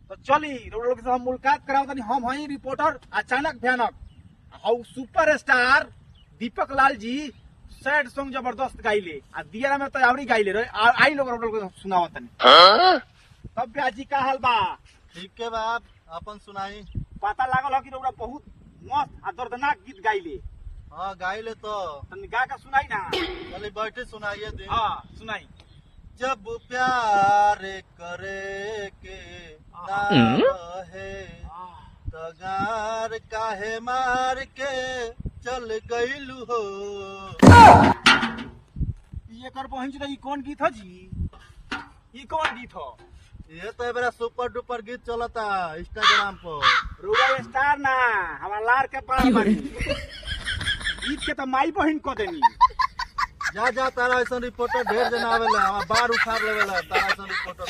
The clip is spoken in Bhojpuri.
तो चली लोग से हम मुलाकात कराओ तनी। हम हई रिपोर्टर अचानक भयानक हाउ सुपरस्टार दीपक लाल जी सैड सॉन्ग जबरदस्त गाइले आ दियारा में तो आवरी गाइले रहे आई लोग को सुनाओ तनी। तब ब्याजी का हाल बा? ठीक है बाप अपन सुनाई। पता लागल हो कि लोग बहुत मस्त आ दर्दनाक गीत गाइले। हाँ गाइले तो तनी गा के सुनाई ना। चलिए बैठे सुनाइए दे। हां सुनाई। जब प्यार करे के ना रहे तगार काहे मार के चल गइलू हो। ये कर पहुंच रही कौन गीत है जी? ये कौन गीत हो? ये तो मेरा सुपर डुपर गीत चलता इंस्टाग्राम पर। रूबा स्टार ना हमारा लार के पार बानी। गीत के तो माई बहन को देनी। जा तारा ऐसा रिपोर्टर ढेर जना आवेला, हमार बार उखाड़ लेवेला तारा ऐसा रिपोर्टर।